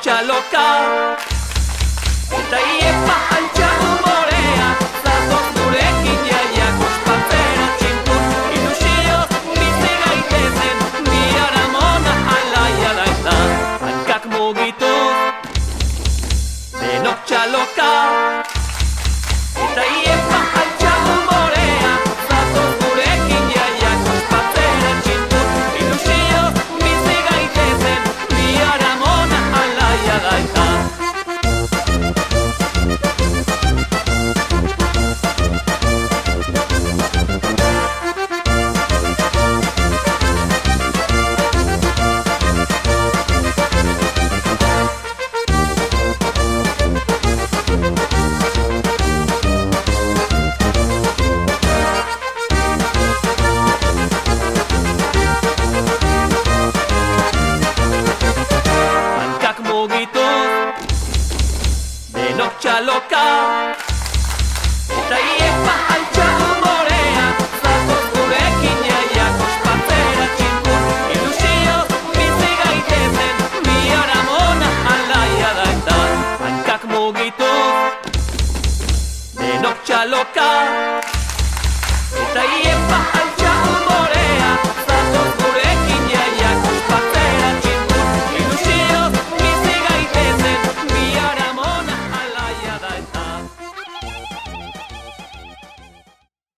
Txaloka eta iepa altxa umorea zatoz gurekin jaiak ospatzera txintun ilusioz bizi gaitezen biara mona alaia daita hankak mugituz denok txaloka eta iepa altxa umorea zatoz gurekin jaiak ospatzera txintun ilusioz bizi gaitezen biara mona alaia daita. Hankak mugituz denok txaloka